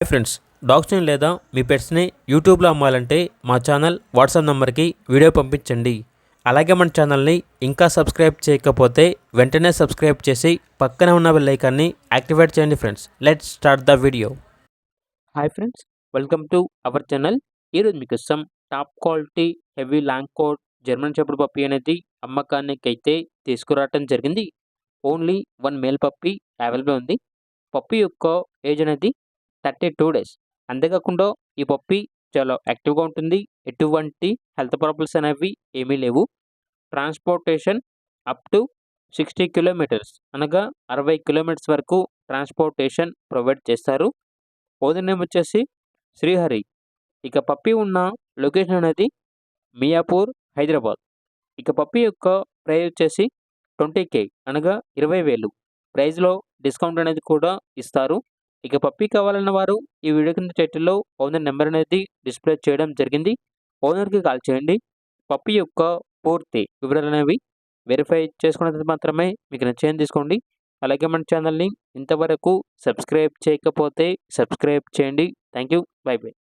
Hi friends, డాగ్స్ని లేదా మీ పెట్స్ని యూట్యూబ్లో అమ్మాలంటే మా ఛానల్ వాట్సాప్ నెంబర్కి వీడియో పంపించండి. అలాగే మన ఛానల్ని ఇంకా సబ్స్క్రైబ్ చేయకపోతే వెంటనే సబ్స్క్రైబ్ చేసి పక్కనే ఉన్న బెల్ ఐకాన్ని యాక్టివేట్ చేయండి. Friends, let's start the video. Hi friends, welcome to our channel. ఈరోజు మీకోసం top quality heavy long coat German shepherd puppy అనేది అమ్మకానికి అయితే తీసుకురావటం జరిగింది. ఓన్లీ 1 మేల్ పప్పీ అవైలబుల్ ఉంది. పప్పీ యొక్క ఏజ్ అనేది 32 డేస్. అంతేకాకుండా ఈ పప్పీ చాలా యాక్టివ్గా ఉంటుంది. ఎటువంటి హెల్త్ ప్రాబ్లమ్స్ అనేవి ఏమీ లేవు. ట్రాన్స్పోర్టేషన్ అప్ టు 60 కిలోమీటర్స్ అనగా 60 కిలోమీటర్స్ వరకు ట్రాన్స్పోర్టేషన్ ప్రొవైడ్ చేస్తారు. ఓనర్ నేమ్ వచ్చేసి శ్రీహరి. ఇక పప్పీ ఉన్న లొకేషన్ అనేది మియాపూర్, హైదరాబాద్. ఇక పప్పీ యొక్క ప్రైస్ వచ్చేసి 20K అనగా 20,000. ప్రైస్లో డిస్కౌంట్ అనేది కూడా ఇస్తారు. ఇక పప్పీ కావాలన్న వారు ఈ వీడియో కింద టైటిల్లో ఓనర్ నెంబర్ అనేది డిస్ప్లే చేయడం జరిగింది. ఓనర్కి కాల్ చేయండి. పప్పీ యొక్క పూర్తి వివరాలు అనేవి వెరిఫై చేసుకున్నది మాత్రమే మీకు నచ్చేది తీసుకోండి. అలాగే మన ఛానల్ని ఇంతవరకు సబ్స్క్రైబ్ చేయకపోతే సబ్స్క్రైబ్ చేయండి. Thank you. By by.